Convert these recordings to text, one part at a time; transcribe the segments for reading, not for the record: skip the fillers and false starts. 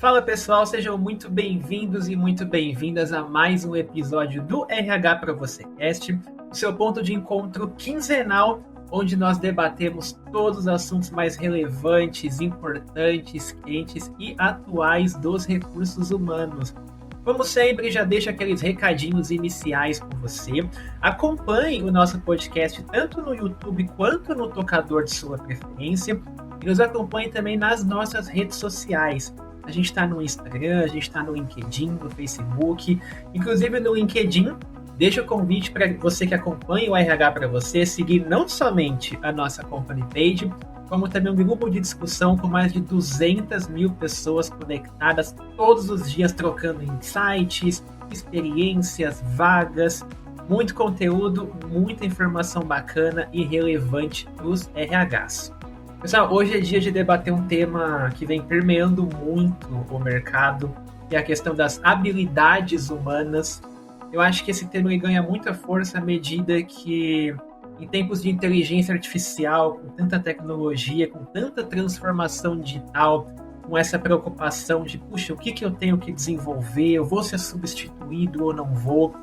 Fala pessoal, sejam muito bem-vindos e muito bem-vindas a mais um episódio do RH para você Cast, o seu ponto de encontro quinzenal, onde nós debatemos todos os assuntos mais relevantes, importantes, quentes e atuais dos recursos humanos. Como sempre, já deixo aqueles recadinhos iniciais com você. Acompanhe o nosso podcast tanto no YouTube quanto no tocador de sua preferência. E nos acompanhe também nas nossas redes sociais. A gente está no Instagram, a gente está no LinkedIn, no Facebook. Inclusive no LinkedIn, deixo o convite para você que acompanha o RH para você seguir não somente a nossa company page, como também um grupo de discussão com mais de 200 mil pessoas conectadas todos os dias, trocando insights, experiências, vagas, muito conteúdo, muita informação bacana e relevante para os RHs. Pessoal, hoje é dia de debater um tema que vem permeando muito o mercado, que é a questão das habilidades humanas. Eu acho que esse tema ganha muita força à medida que, em tempos de inteligência artificial, com tanta tecnologia, com tanta transformação digital, com essa preocupação de, puxa, o que eu tenho que desenvolver? Eu vou ser substituído ou não vou?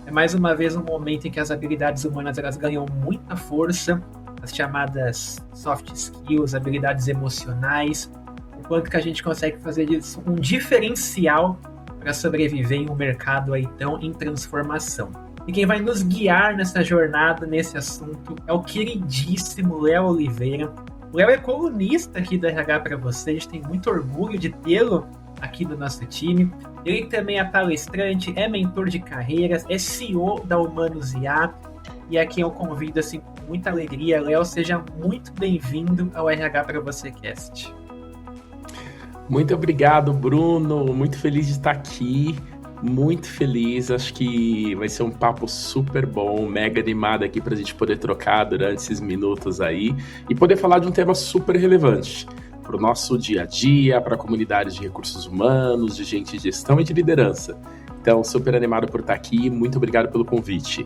É mais uma vez um momento em que as habilidades humanas elas ganham muita força, as chamadas soft skills, habilidades emocionais, o quanto que a gente consegue fazer disso um diferencial para sobreviver em um mercado aí tão em transformação. E quem vai nos guiar nessa jornada, nesse assunto, é o queridíssimo Léo Oliveira. O Léo é colunista aqui do RH para você, a gente tem muito orgulho de tê-lo aqui no nosso time. Ele também é palestrante, é mentor de carreiras, é CEO da Humanos IA, e aqui eu convido assim, com muita alegria. Léo, seja muito bem-vindo ao RH para você Cast. Muito obrigado, Bruno. Muito feliz de estar aqui. Muito feliz. Acho que vai ser um papo super bom, mega animado aqui para a gente poder trocar durante esses minutos aí e poder falar de um tema super relevante para o nosso dia a dia, para a comunidade de recursos humanos, de gente de gestão e de liderança. Então, super animado por estar aqui. Muito obrigado pelo convite.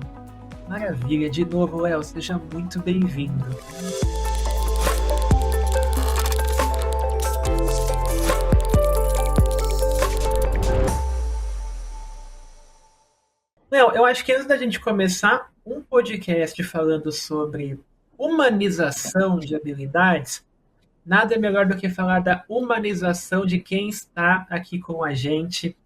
Maravilha. De novo, Léo, seja muito bem-vindo. Léo, eu acho que antes da gente começar um podcast falando sobre humanização de habilidades, nada é melhor do que falar da humanização de quem está aqui com a gente.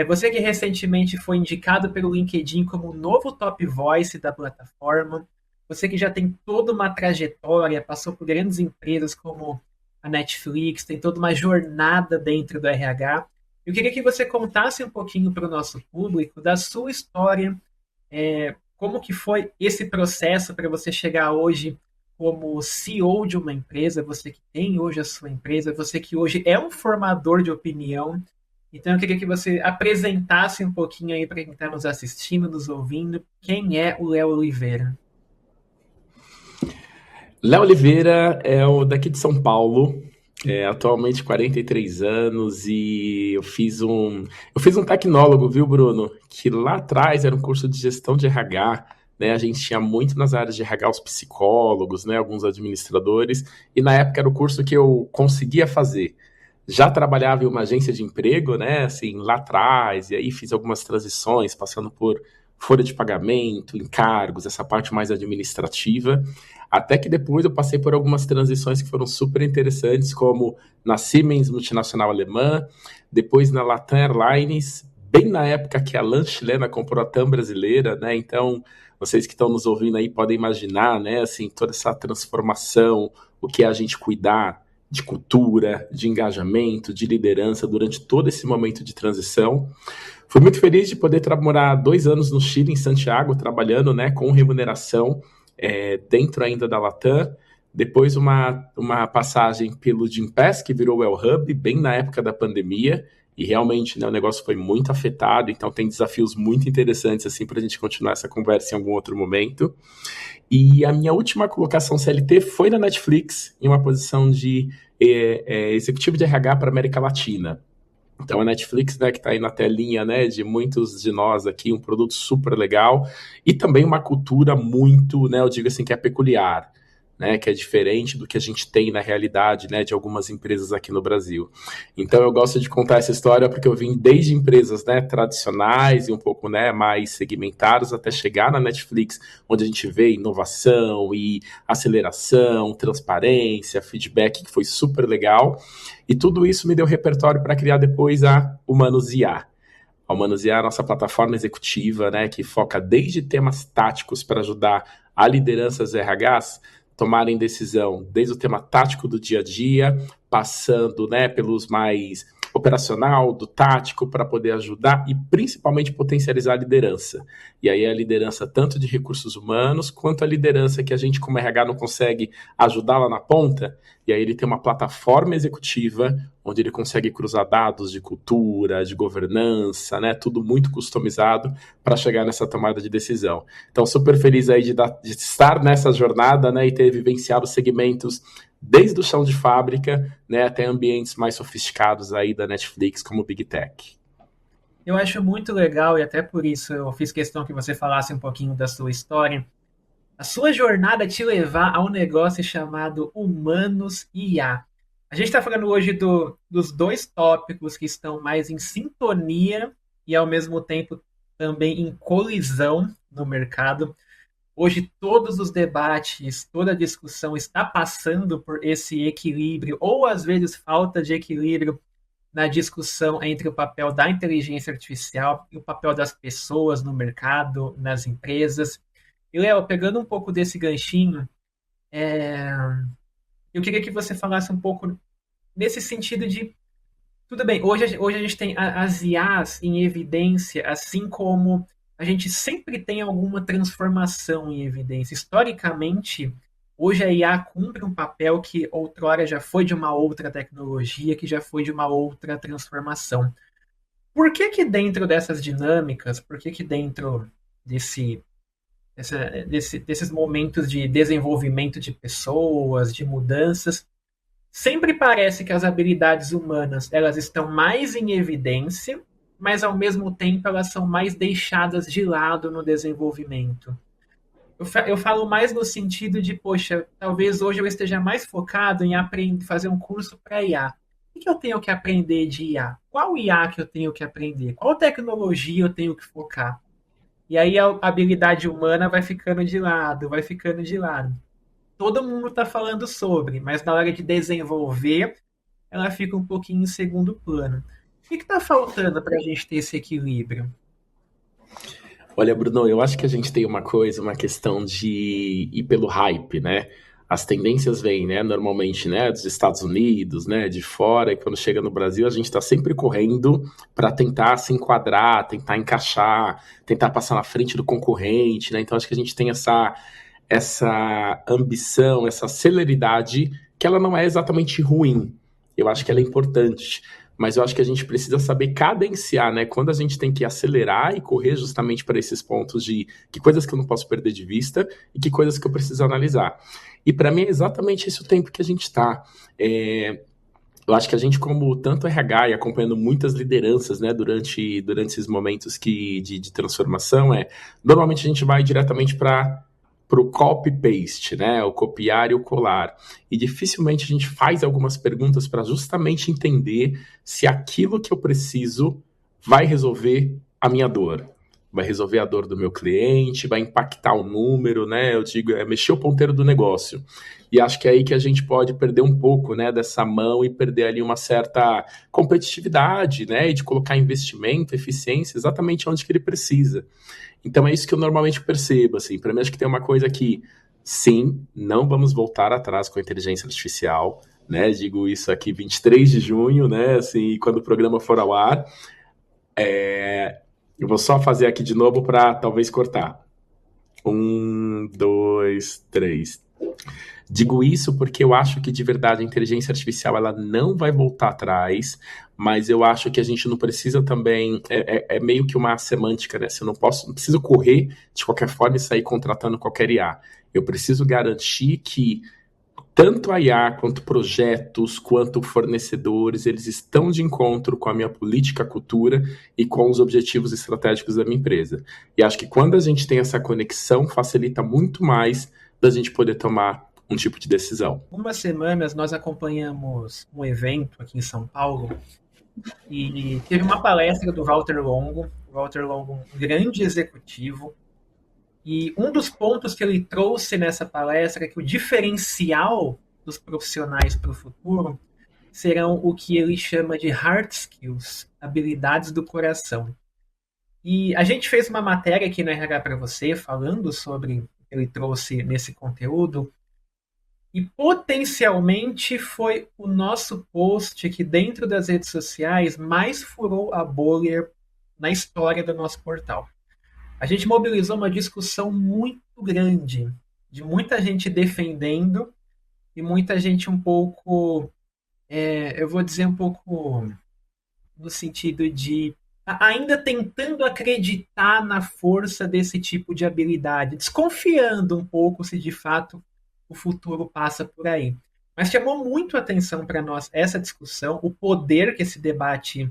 Você que recentemente foi indicado pelo LinkedIn como o novo Top Voice da plataforma, você que já tem toda uma trajetória, passou por grandes empresas como a Netflix, tem toda uma jornada dentro do RH. Eu queria que você contasse um pouquinho para o nosso público da sua história, como que foi esse processo para você chegar hoje como CEO de uma empresa, você que tem hoje a sua empresa, você que hoje é um formador de opinião. Então eu queria que você apresentasse um pouquinho aí para quem está nos assistindo, nos ouvindo, quem é o Léo Oliveira. Léo Oliveira é o daqui de São Paulo, atualmente 43 anos, e eu fiz um tecnólogo, viu, Bruno? Que lá atrás era um curso de gestão de RH, né? A gente tinha muito nas áreas de RH os psicólogos, né? Alguns administradores, e na época era o curso que eu conseguia fazer. Já trabalhava em uma agência de emprego, né, assim, lá atrás, e aí fiz algumas transições, passando por folha de pagamento, encargos, essa parte mais administrativa, até que depois eu passei por algumas transições que foram super interessantes, como na Siemens, multinacional alemã, depois na Latam Airlines, bem na época que a LAN chilena comprou a TAM brasileira, né, então vocês que estão nos ouvindo aí podem imaginar, né, assim, toda essa transformação, o que é a gente cuidar de cultura, de engajamento, de liderança durante todo esse momento de transição. Fui muito feliz de poder morar 2 anos no Chile, em Santiago, trabalhando, né, com remuneração dentro ainda da Latam. Depois uma passagem pelo Gympass, que virou o El Hub, bem na época da pandemia, e realmente, né, o negócio foi muito afetado, então tem desafios muito interessantes assim, para a gente continuar essa conversa em algum outro momento. E a minha última colocação CLT foi na Netflix, em uma posição de executivo de RH para a América Latina. Então a Netflix, né, que está aí na telinha, né, de muitos de nós aqui, um produto super legal, e também uma cultura muito, né, eu digo assim, que é peculiar. né, que é diferente do que a gente tem na realidade, né, de algumas empresas aqui no Brasil. Então eu gosto de contar essa história porque eu vim desde empresas, né, tradicionais e um pouco, né, mais segmentadas até chegar na Netflix, onde a gente vê inovação e aceleração, transparência, feedback, que foi super legal. E tudo isso me deu repertório para criar depois a Humanos IA. A Humanos IA é a nossa plataforma executiva, né, que foca desde temas táticos para ajudar a lideranças RHs tomarem decisão, desde o tema tático do dia a dia, passando, né, pelos mais operacional, do tático, para poder ajudar e principalmente potencializar a liderança. E aí a liderança tanto de recursos humanos, quanto a liderança que a gente como RH não consegue ajudar lá na ponta, e aí ele tem uma plataforma executiva onde ele consegue cruzar dados de cultura, de governança, né, tudo muito customizado para chegar nessa tomada de decisão. Então, super feliz aí de estar nessa jornada, né, e ter vivenciado segmentos desde o chão de fábrica, né, até ambientes mais sofisticados aí da Netflix, como Big Tech. Eu acho muito legal, e até por isso eu fiz questão que você falasse um pouquinho da sua história, a sua jornada te levar a um negócio chamado Humanos IA. A gente está falando hoje dos dois tópicos que estão mais em sintonia e, ao mesmo tempo, também em colisão no mercado. Hoje, todos os debates, toda a discussão está passando por esse equilíbrio, ou às vezes falta de equilíbrio na discussão entre o papel da inteligência artificial e o papel das pessoas no mercado, nas empresas. E, Léo, pegando um pouco desse ganchinho, eu queria que você falasse um pouco nesse sentido de, tudo bem, hoje a gente tem as IAs em evidência, assim como a gente sempre tem alguma transformação em evidência. Historicamente, hoje a IA cumpre um papel que outrora já foi de uma outra tecnologia, que já foi de uma outra transformação. Por que que dentro dessas dinâmicas, por que que dentro desses momentos de desenvolvimento de pessoas, de mudanças, sempre parece que as habilidades humanas elas estão mais em evidência, mas ao mesmo tempo elas são mais deixadas de lado no desenvolvimento? Eu falo mais no sentido de, poxa, talvez hoje eu esteja mais focado em aprender, fazer um curso para IA. O que eu tenho que aprender de IA? Qual IA que eu tenho que aprender? Qual tecnologia eu tenho que focar? E aí a habilidade humana vai ficando de lado, vai ficando de lado. Todo mundo está falando sobre, mas na hora de desenvolver, ela fica um pouquinho em segundo plano. O que está faltando para a gente ter esse equilíbrio? Olha, Bruno, eu acho que a gente tem uma questão de ir pelo hype, né? As tendências vêm, né, normalmente, né, dos Estados Unidos, né, de fora, e quando chega no Brasil, a gente está sempre correndo para tentar se enquadrar, tentar encaixar, tentar passar na frente do concorrente, né? Então acho que a gente tem essa ambição, essa celeridade, que ela não é exatamente ruim. Eu acho que ela é importante, mas eu acho que a gente precisa saber cadenciar, né? Quando a gente tem que acelerar e correr justamente para esses pontos de que coisas que eu não posso perder de vista e que coisas que eu preciso analisar. E para mim é exatamente esse o tempo que a gente está. Eu acho que a gente, como tanto RH e acompanhando muitas lideranças, né, durante esses momentos de transformação, normalmente a gente vai diretamente para o copy-paste, né, o copiar e o colar. E dificilmente a gente faz algumas perguntas para justamente entender se aquilo que eu preciso vai resolver a minha dor. Vai resolver a dor do meu cliente, vai impactar o número, né? Eu digo, mexer o ponteiro do negócio. E acho que é aí que a gente pode perder um pouco, né, dessa mão e perder ali uma certa competitividade, né? E de colocar investimento, eficiência, exatamente onde que ele precisa. Então é isso que eu normalmente percebo, assim. Para mim, acho que tem uma coisa que, sim, não vamos voltar atrás com a inteligência artificial, né? Digo isso aqui 23 de junho, né? Assim, quando o programa for ao ar. Eu vou só fazer aqui de novo para talvez cortar. 1, 2, 3. Digo isso porque eu acho que de verdade a inteligência artificial ela não vai voltar atrás, mas eu acho que a gente não precisa também, é meio que uma semântica, né? Se eu não preciso correr de qualquer forma e sair contratando qualquer IA. Eu preciso garantir que tanto a IA, quanto projetos, quanto fornecedores, eles estão de encontro com a minha política, cultura e com os objetivos estratégicos da minha empresa. E acho que quando a gente tem essa conexão, facilita muito mais da gente poder tomar um tipo de decisão. Umas semanas nós acompanhamos um evento aqui em São Paulo e teve uma palestra do Walter Longo. O Walter Longo, um grande executivo. E um dos pontos que ele trouxe nessa palestra é que o diferencial dos profissionais para o futuro serão o que ele chama de hard skills, habilidades do coração. E a gente fez uma matéria aqui no RH para você, falando sobre o que ele trouxe nesse conteúdo, e potencialmente foi o nosso post que dentro das redes sociais mais furou a bolha na história do nosso portal. A gente mobilizou uma discussão muito grande, de muita gente defendendo e muita gente um pouco, eu vou dizer um pouco no sentido de ainda tentando acreditar na força desse tipo de habilidade, desconfiando um pouco se de fato o futuro passa por aí. Mas chamou muito atenção para nós essa discussão, o poder que esse debate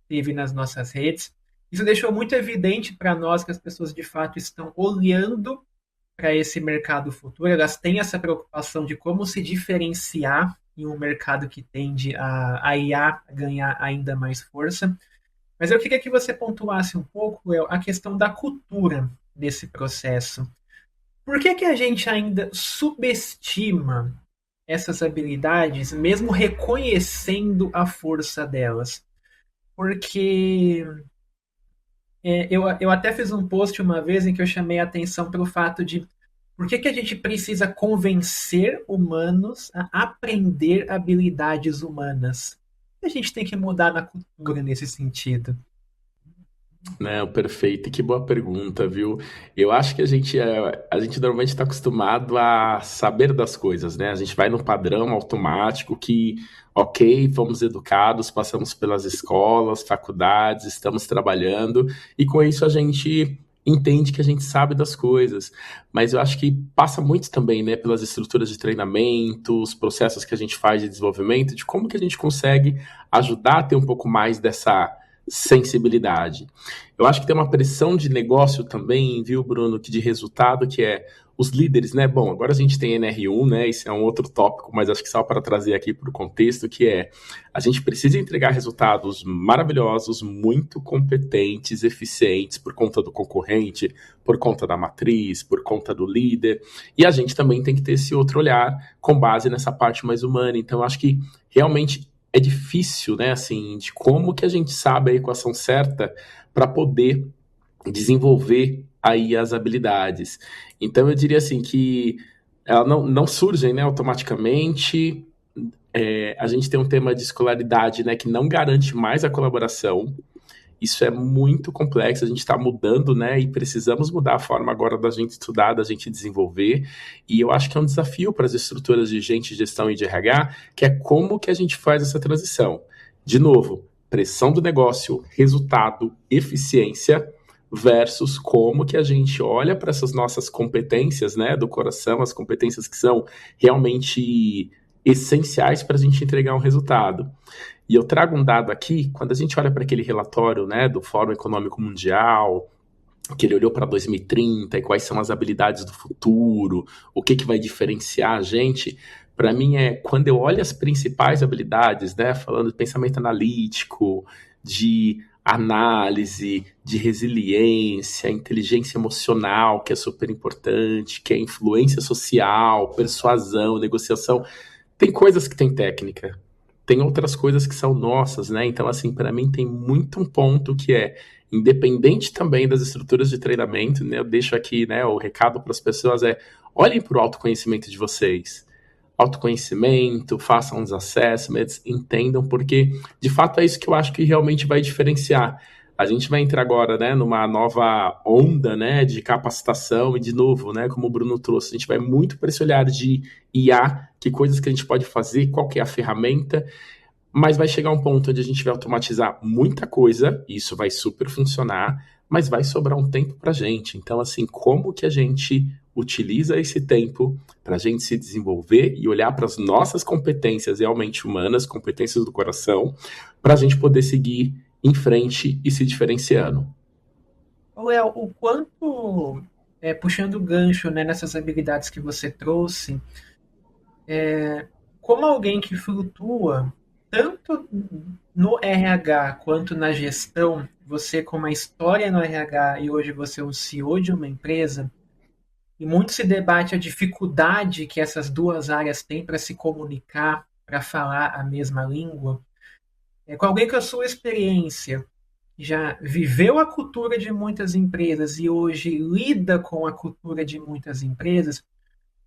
teve nas nossas redes. Isso deixou muito evidente para nós que as pessoas de fato estão olhando para esse mercado futuro, elas têm essa preocupação de como se diferenciar em um mercado que tende a IA ganhar ainda mais força. Mas eu queria que você pontuasse um pouco a questão da cultura desse processo. Por que a gente ainda subestima essas habilidades, mesmo reconhecendo a força delas? Porque eu até fiz um post uma vez em que eu chamei a atenção para o fato de por que a gente precisa convencer humanos a aprender habilidades humanas. A gente tem que mudar na cultura nesse sentido. Não, perfeito. Que boa pergunta, viu? Eu acho que a gente normalmente está acostumado a saber das coisas, né? A gente vai no padrão automático que, ok, fomos educados, passamos pelas escolas, faculdades, estamos trabalhando, e com isso a gente entende que a gente sabe das coisas. Mas eu acho que passa muito também, né, pelas estruturas de treinamento, os processos que a gente faz de desenvolvimento, de como que a gente consegue ajudar a ter um pouco mais dessa sensibilidade. Eu acho que tem uma pressão de negócio também, viu, Bruno, que de resultado, que é os líderes, né? Bom, agora a gente tem NR1, né? Isso é um outro tópico, mas acho que só para trazer aqui para o contexto, que é a gente precisa entregar resultados maravilhosos, muito competentes, eficientes, por conta do concorrente, por conta da matriz, por conta do líder, e a gente também tem que ter esse outro olhar com base nessa parte mais humana. Então, acho que realmente é difícil, né, assim, de como que a gente sabe a equação certa para poder desenvolver aí as habilidades. Então, eu diria assim que elas não surgem, né, automaticamente. A gente tem um tema de escolaridade, né, que não garante mais a colaboração. Isso é muito complexo, a gente está mudando, né, e precisamos mudar a forma agora da gente estudar, da gente desenvolver, e eu acho que é um desafio para as estruturas de gente, gestão e de RH, que é como que a gente faz essa transição. De novo, pressão do negócio, resultado, eficiência, versus como que a gente olha para essas nossas competências, né, do coração, as competências que são realmente essenciais para a gente entregar um resultado. E eu trago um dado aqui, quando a gente olha para aquele relatório, né, do Fórum Econômico Mundial, que ele olhou para 2030 e quais são as habilidades do futuro, o que vai diferenciar a gente, para mim quando eu olho as principais habilidades, né, falando de pensamento analítico, de análise, de resiliência, inteligência emocional, que é super importante, que é influência social, persuasão, negociação, tem coisas que tem técnica, tem outras coisas que são nossas, né? Então, assim, para mim tem muito um ponto que é independente também das estruturas de treinamento, né? Eu deixo aqui, né, o recado para as pessoas olhem para o autoconhecimento de vocês. Autoconhecimento, façam os assessments, entendam, porque de fato é isso que eu acho que realmente vai diferenciar. A gente vai entrar agora, né, numa nova onda, né, de capacitação e de novo, né, como o Bruno trouxe, a gente vai muito para esse olhar de IA, que coisas que a gente pode fazer, qual que é a ferramenta, mas vai chegar um ponto onde a gente vai automatizar muita coisa, e isso vai super funcionar, mas vai sobrar um tempo para a gente. Então, assim, como que a gente utiliza esse tempo para a gente se desenvolver e olhar para as nossas competências realmente humanas, competências do coração, para a gente poder seguir em frente e se diferenciando. Léo, o quanto, puxando o gancho, né, nessas habilidades que você trouxe, Como alguém que flutua tanto no RH quanto na gestão, você com uma história no RH e hoje você é um CEO de uma empresa, e muito se debate a dificuldade que essas duas áreas têm para se comunicar, para falar a mesma língua. Com alguém com a sua experiência, já viveu a cultura de muitas empresas e hoje lida com a cultura de muitas empresas,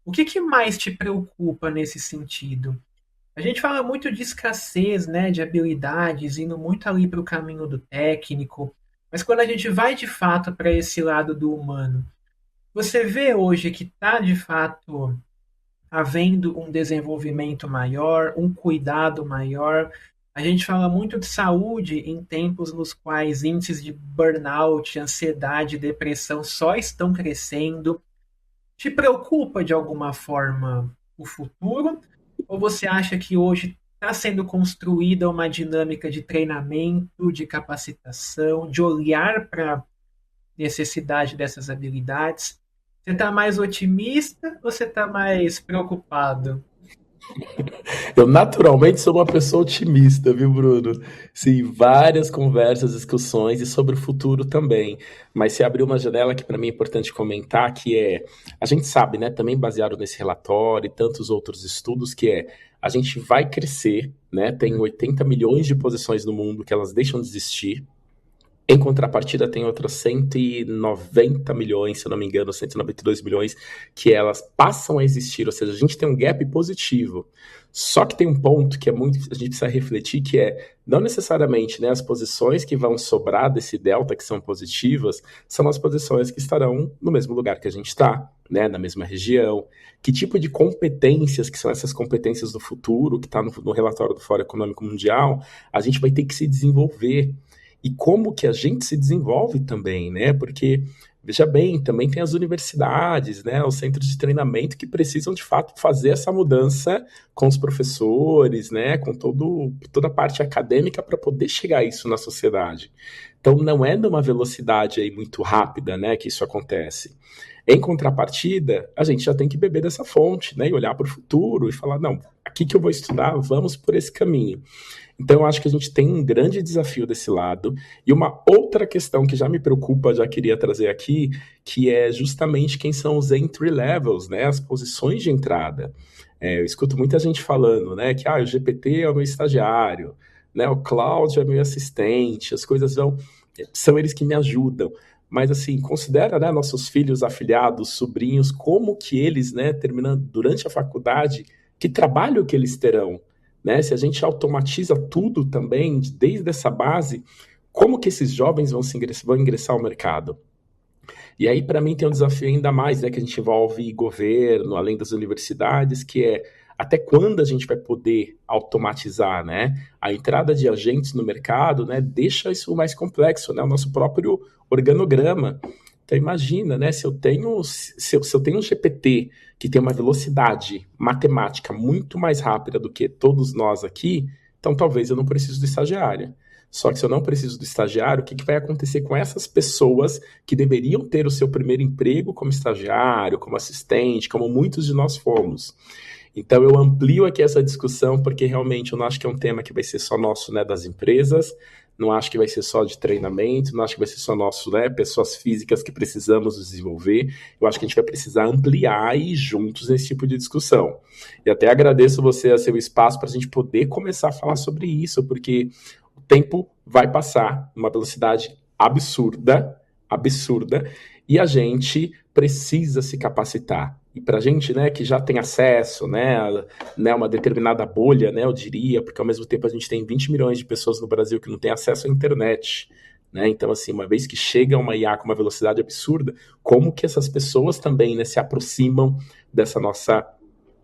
o que, que mais te preocupa nesse sentido? A gente fala muito de escassez, né, de habilidades, indo muito ali para o caminho do técnico, mas quando a gente vai de fato para esse lado do humano, você vê hoje que está de fato havendo um desenvolvimento maior, um cuidado maior. A gente fala muito de saúde em tempos nos quais índices de burnout, ansiedade, depressão só estão crescendo. Te preocupa de alguma forma o futuro? Ou você acha que hoje está sendo construída uma dinâmica de treinamento, de capacitação, de olhar para a necessidade dessas habilidades? Você está mais otimista ou você está mais preocupado? Eu naturalmente sou uma pessoa otimista, viu, Bruno? Sim, várias conversas, discussões e sobre o futuro também. Mas se abriu uma janela que para mim é importante comentar, que é, a gente sabe, né, também baseado nesse relatório e tantos outros estudos, que é, a gente vai crescer, né, tem 80 milhões de posições no mundo que elas deixam de existir. Em contrapartida, tem outras 190 milhões, se eu não me engano, 192 milhões, que elas passam a existir, ou seja, a gente tem um gap positivo. Só que tem um ponto que é muito, a gente precisa refletir, que é, não necessariamente, né, as posições que vão sobrar desse delta, que são positivas, são as posições que estarão no mesmo lugar que a gente está, né, na mesma região. Que tipo de competências, que são essas competências do futuro, que está no relatório do Fórum Econômico Mundial, a gente vai ter que se desenvolver e como que a gente se desenvolve também, né? Porque, veja bem, também tem as universidades, né? Os centros de treinamento que precisam, de fato, fazer essa mudança com os professores, né? Com toda a parte acadêmica para poder chegar a isso na sociedade. Então, não é numa velocidade aí muito rápida, né, que isso acontece. Em contrapartida, a gente já tem que beber dessa fonte, né? E olhar para o futuro e falar, não, aqui que eu vou estudar, vamos por esse caminho. Então, eu acho que a gente tem um grande desafio desse lado. E uma outra questão que já me preocupa, já queria trazer aqui, que é justamente quem são os entry levels, né? As posições de entrada. Eu escuto muita gente falando, né? Que o GPT é o meu estagiário, né? O Cloud é meu assistente, as coisas são eles que me ajudam. Mas, assim, considera, né, nossos filhos afilhados, sobrinhos, como que eles, né, terminando durante a faculdade, que trabalho que eles terão, né? Se a gente automatiza tudo também, desde essa base, como que esses jovens vão ingressar ao mercado? E aí, para mim, tem um desafio ainda mais, né, que a gente envolve governo, além das universidades, que é até quando a gente vai poder automatizar, né? A entrada de agentes no mercado, né, deixa isso mais complexo, né? O nosso próprio organograma. Então imagina, né, se eu tenho um GPT que tem uma velocidade matemática muito mais rápida do que todos nós aqui, então talvez eu não precise do estagiário. Só que se eu não preciso do estagiário, o que vai acontecer com essas pessoas que deveriam ter o seu primeiro emprego como estagiário, como assistente, como muitos de nós fomos? Então eu amplio aqui essa discussão porque realmente eu não acho que é um tema que vai ser só nosso, né, das empresas, não acho que vai ser só de treinamento, não acho que vai ser só nosso, né, pessoas físicas que precisamos desenvolver, eu acho que a gente vai precisar ampliar e ir juntos nesse tipo de discussão. E até agradeço você a seu espaço para a gente poder começar a falar sobre isso, porque o tempo vai passar numa velocidade absurda, absurda, e a gente precisa se capacitar. E para a gente, né, que já tem acesso, né, uma determinada bolha, né, eu diria, porque ao mesmo tempo a gente tem 20 milhões de pessoas no Brasil que não têm acesso à internet, né? Então, assim, uma vez que chega uma IA com uma velocidade absurda, como que essas pessoas também, né, se aproximam dessa nossa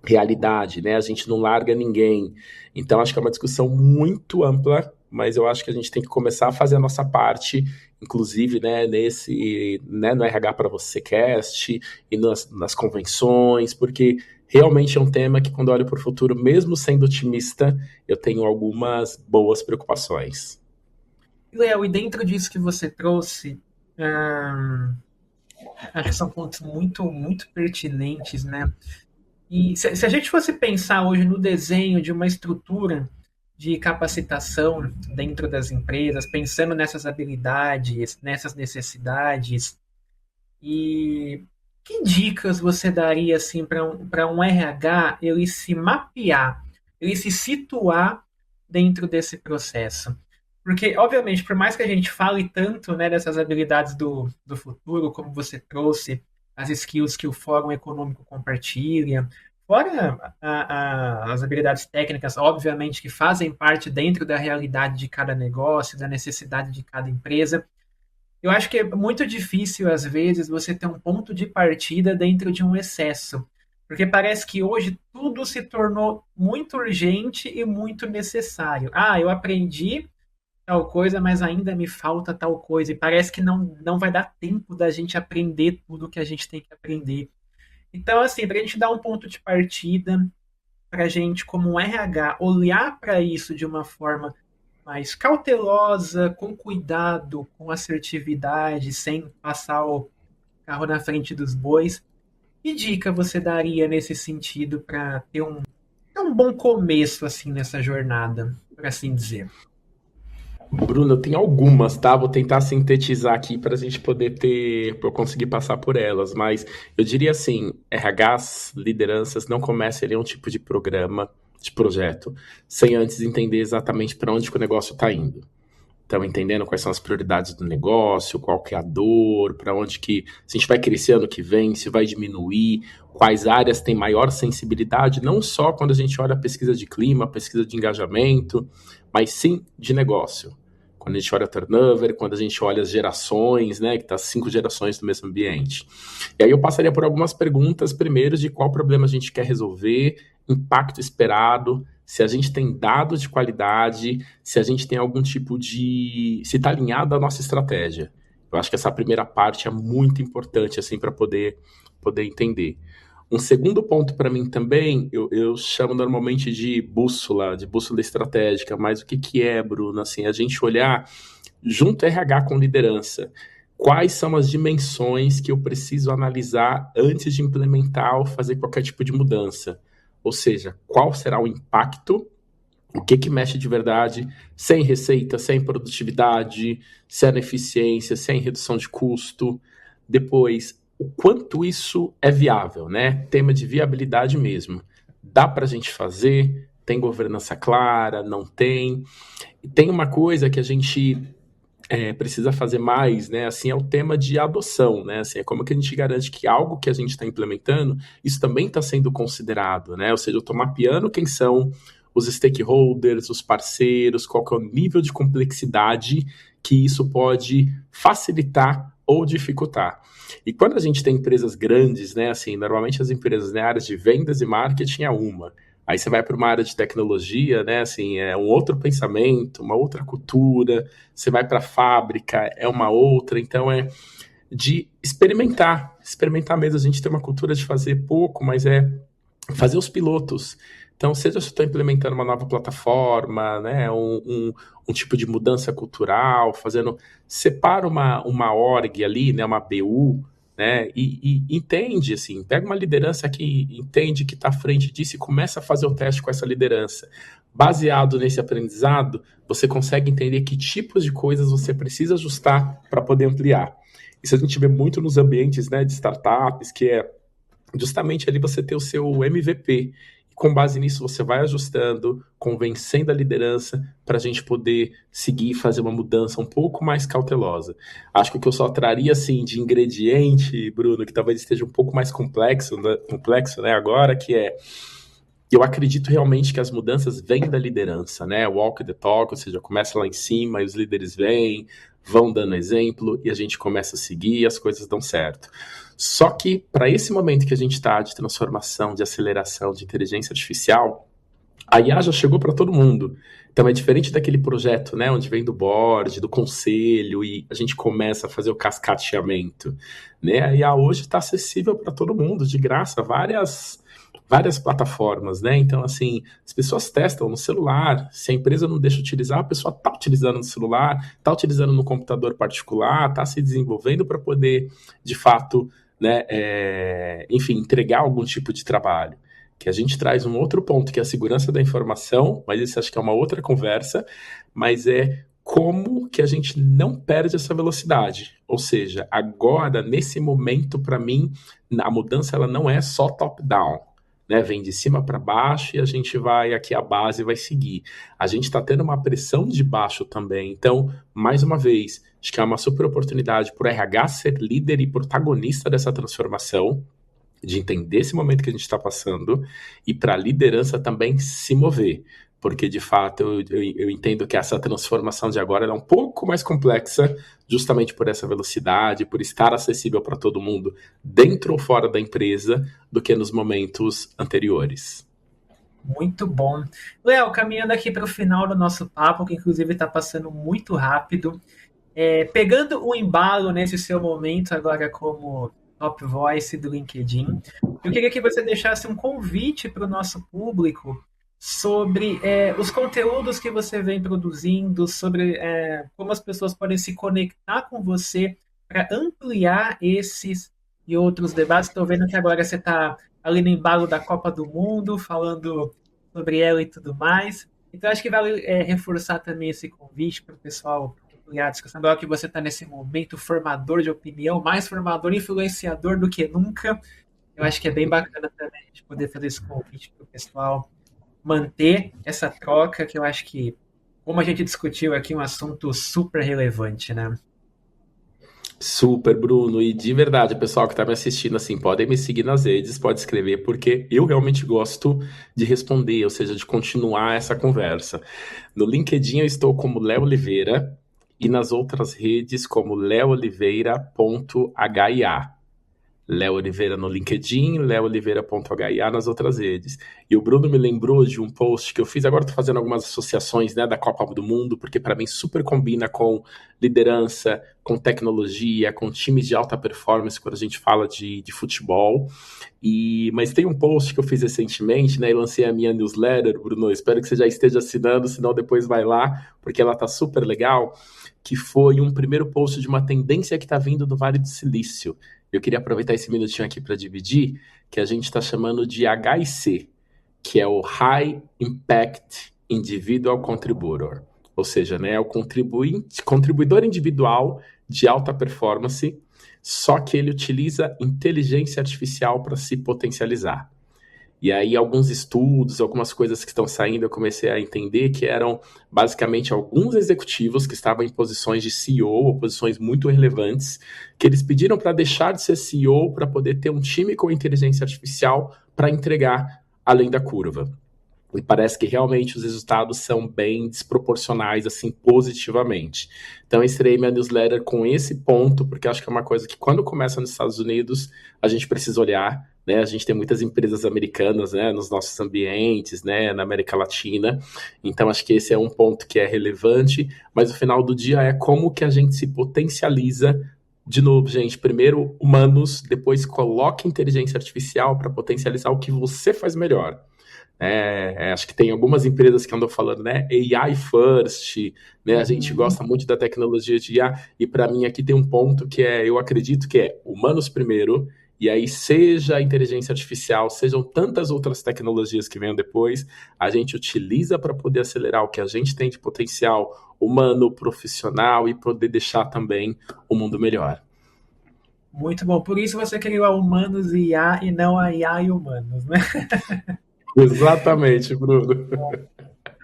realidade, né? A gente não larga ninguém. Então, acho que é uma discussão muito ampla, mas eu acho que a gente tem que começar a fazer a nossa parte, inclusive, né, no RH para você cast e nas convenções, porque realmente é um tema que, quando eu olho para o futuro, mesmo sendo otimista, eu tenho algumas boas preocupações. Léo, e dentro disso que você trouxe, hum, acho que são pontos muito, muito pertinentes, né? E se a gente fosse pensar hoje no desenho de uma estrutura de capacitação dentro das empresas, pensando nessas habilidades, nessas necessidades, e que dicas você daria assim para um RH ele se mapear, ele se situar dentro desse processo? Porque, obviamente, por mais que a gente fale tanto, né, dessas habilidades do futuro, como você trouxe, as skills que o Fórum Econômico compartilha, fora as habilidades técnicas, obviamente, que fazem parte dentro da realidade de cada negócio, da necessidade de cada empresa, eu acho que é muito difícil, às vezes, você ter um ponto de partida dentro de um excesso. Porque parece que hoje tudo se tornou muito urgente e muito necessário. Ah, eu aprendi tal coisa, mas ainda me falta tal coisa. E parece que não vai dar tempo da gente aprender tudo que a gente tem que aprender. Então, assim, para a gente dar um ponto de partida, para a gente, como um RH, olhar para isso de uma forma mais cautelosa, com cuidado, com assertividade, sem passar o carro na frente dos bois. Que dica você daria nesse sentido para ter um bom começo assim nessa jornada, por assim dizer? Bruno, eu tenho algumas, tá? Vou tentar sintetizar aqui para a gente poder para eu conseguir passar por elas. Mas eu diria assim, RHs, lideranças, não comecem ali um tipo de programa, de projeto, sem antes entender exatamente para onde que o negócio está indo. Então, entendendo quais são as prioridades do negócio, qual que é a dor, para onde que, se a gente vai crescer ano que vem, se vai diminuir, quais áreas têm maior sensibilidade, não só quando a gente olha a pesquisa de clima, a pesquisa de engajamento, mas sim de negócio. Quando a gente olha turnover, quando a gente olha as gerações, né, que tá 5 gerações no mesmo ambiente. E aí eu passaria por algumas perguntas, primeiro de qual problema a gente quer resolver, impacto esperado, se a gente tem dados de qualidade, se a gente tem algum tipo de... se está alinhado à nossa estratégia. Eu acho que essa primeira parte é muito importante, assim, para poder entender. Um segundo ponto para mim também, eu chamo normalmente de bússola estratégica, mas o que é, Bruno? Assim, a gente olhar junto RH com liderança. Quais são as dimensões que eu preciso analisar antes de implementar ou fazer qualquer tipo de mudança? Ou seja, qual será o impacto, o que mexe de verdade, sem receita, sem produtividade, sem eficiência, sem redução de custo. Depois, o quanto isso é viável, né? Tema de viabilidade mesmo. Dá para a gente fazer? Tem governança clara? Não tem? E tem uma coisa que a gente precisa fazer mais, né? Assim, é o tema de adoção, né? Assim, é como que a gente garante que algo que a gente está implementando, isso também está sendo considerado, né? Ou seja, eu estou mapeando quem são os stakeholders, os parceiros, qual que é o nível de complexidade que isso pode facilitar ou dificultar. E quando a gente tem empresas grandes, né? Assim, normalmente as empresas, né, áreas de vendas e marketing é uma. Aí você vai para uma área de tecnologia, né? Assim, é um outro pensamento, uma outra cultura. Você vai para a fábrica, é uma outra. Então, é de experimentar mesmo. A gente tem uma cultura de fazer pouco, mas é fazer os pilotos. Então, seja se eu estou implementando uma nova plataforma, né? Um tipo de mudança cultural, separa uma org ali, né? Uma BU, né? E entende, assim, pega uma liderança que entende que está à frente disso e começa a fazer o teste com essa liderança. Baseado nesse aprendizado, você consegue entender que tipos de coisas você precisa ajustar para poder ampliar. Isso a gente vê muito nos ambientes, né, de startups, que é justamente ali você ter o seu MVP. E com base nisso, você vai ajustando, convencendo a liderança para a gente poder seguir e fazer uma mudança um pouco mais cautelosa. Acho que o que eu só traria assim, de ingrediente, Bruno, que talvez esteja um pouco mais complexo, né, agora, que é eu acredito realmente que as mudanças vêm da liderança, né? Walk the talk, ou seja, começa lá em cima e os líderes vêm, vão dando exemplo e a gente começa a seguir e as coisas dão certo. Só que para esse momento que a gente está de transformação, de aceleração, de inteligência artificial, a IA já chegou para todo mundo. Então é diferente daquele projeto, né, onde vem do board, do conselho e a gente começa a fazer o cascateamento, né? A IA hoje está acessível para todo mundo, de graça, várias plataformas, né? Então, assim, as pessoas testam no celular, se a empresa não deixa utilizar, a pessoa está utilizando no celular, está utilizando no computador particular, está se desenvolvendo para poder, de fato, né, enfim, entregar algum tipo de trabalho. que a gente traz um outro ponto, que é a segurança da informação, mas isso acho que é uma outra conversa, mas é como que a gente não perde essa velocidade. Ou seja, agora, nesse momento, para mim, a mudança ela não é só top-down, né? Vem de cima para baixo e a gente vai, aqui a base vai seguir. A gente está tendo uma pressão de baixo também. Então, mais uma vez, acho que é uma super oportunidade para o RH ser líder e protagonista dessa transformação, de entender esse momento que a gente está passando e para a liderança também se mover. Porque, de fato, eu entendo que essa transformação de agora é um pouco mais complexa, justamente por essa velocidade, por estar acessível para todo mundo, dentro ou fora da empresa, do que nos momentos anteriores. Muito bom. Léo, caminhando aqui para o final do nosso papo, que inclusive está passando muito rápido, pegando o embalo nesse seu momento agora como Top Voice do LinkedIn, eu queria que você deixasse um convite para o nosso público sobre os conteúdos que você vem produzindo, sobre como as pessoas podem se conectar com você para ampliar esses e outros debates. Estou vendo que agora você está ali no embalo da Copa do Mundo, falando sobre ela e tudo mais. Então, acho que vale reforçar também esse convite para o pessoal ampliar a discussão. Agora que você está nesse momento formador de opinião, mais formador, influenciador do que nunca, eu acho que é bem bacana também a gente poder fazer esse convite para o pessoal manter essa troca, que eu acho que, como a gente discutiu aqui, um assunto super relevante, né? Super, Bruno, e de verdade, pessoal que está me assistindo, assim, podem me seguir nas redes, pode escrever, porque eu realmente gosto de responder, ou seja, de continuar essa conversa. No LinkedIn eu estou como Léo Oliveira e nas outras redes como leooliveira.hia. Léo Oliveira no LinkedIn, leooliveira.hia nas outras redes. E o Bruno me lembrou de um post que eu fiz, agora estou fazendo algumas associações, né, da Copa do Mundo, porque para mim super combina com liderança, com tecnologia, com times de alta performance, quando a gente fala de futebol. Mas tem um post que eu fiz recentemente, né, e lancei a minha newsletter, Bruno, espero que você já esteja assinando, senão depois vai lá, porque ela tá super legal, que foi um primeiro post de uma tendência que está vindo do Vale do Silício. Eu queria aproveitar esse minutinho aqui para dividir, que a gente está chamando de HIC, que é o High Impact Individual Contributor. Ou seja, né, é o contribuidor individual de alta performance, só que ele utiliza inteligência artificial para se potencializar. E aí alguns estudos, algumas coisas que estão saindo, eu comecei a entender que eram basicamente alguns executivos que estavam em posições de CEO, ou posições muito relevantes, que eles pediram para deixar de ser CEO para poder ter um time com inteligência artificial para entregar além da curva. E parece que realmente os resultados são bem desproporcionais, assim, positivamente. Então, eu estreiei minha newsletter com esse ponto, porque acho que é uma coisa que quando começa nos Estados Unidos, a gente precisa olhar, né? A gente tem muitas empresas americanas, né, nos nossos ambientes, né, na América Latina. Então, acho que esse é um ponto que é relevante, mas no final do dia é como que a gente se potencializa. De novo, gente, primeiro humanos, depois coloque inteligência artificial para potencializar o que você faz melhor. Acho que tem algumas empresas que andam falando, né, AI first, né, a gente gosta muito da tecnologia de IA, e para mim aqui tem um ponto que eu acredito que é humanos primeiro, e aí seja a inteligência artificial, sejam tantas outras tecnologias que venham depois, a gente utiliza para poder acelerar o que a gente tem de potencial humano, profissional, e poder deixar também o mundo melhor. Muito bom, por isso você criou a Humanos e IA e não a IA e Humanos, né? Exatamente, Bruno.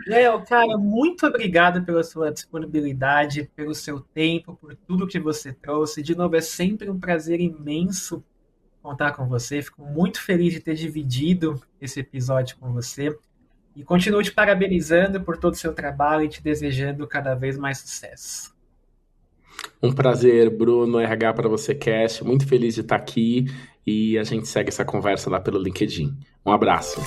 Léo, cara, muito obrigado pela sua disponibilidade, pelo seu tempo, por tudo que você trouxe. De novo, é sempre um prazer imenso contar com você. Fico muito feliz de ter dividido esse episódio com você. E continuo te parabenizando por todo o seu trabalho e te desejando cada vez mais sucesso. Um prazer, Bruno, RH para você, Cast. Muito feliz de estar aqui e a gente segue essa conversa lá pelo LinkedIn. Um abraço.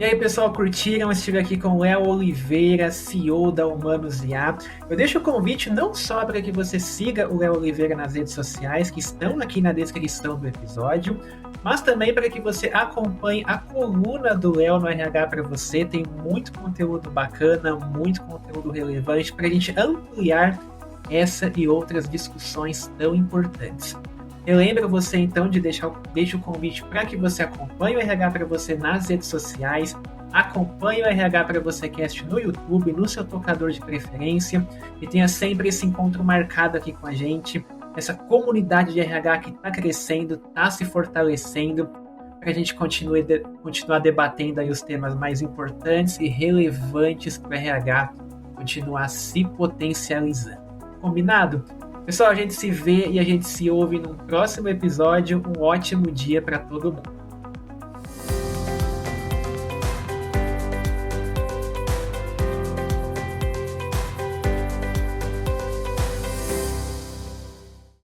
E aí, pessoal, curtiram? Estive aqui com o Léo Oliveira, CEO da Humanos IA. Eu deixo o convite não só para que você siga o Léo Oliveira nas redes sociais, que estão aqui na descrição do episódio, mas também para que você acompanhe a coluna do Léo no RH para você. Tem muito conteúdo bacana, muito conteúdo relevante para a gente ampliar essa e outras discussões tão importantes. Eu lembro você então de deixar o convite para que você acompanhe o RH para você nas redes sociais, acompanhe o RH para você cast no YouTube, no seu tocador de preferência, e tenha sempre esse encontro marcado aqui com a gente, essa comunidade de RH que está crescendo, está se fortalecendo, para a gente continuar debatendo aí os temas mais importantes e relevantes para o RH continuar se potencializando. Combinado? Pessoal, a gente se vê e a gente se ouve num próximo episódio. Um ótimo dia para todo mundo.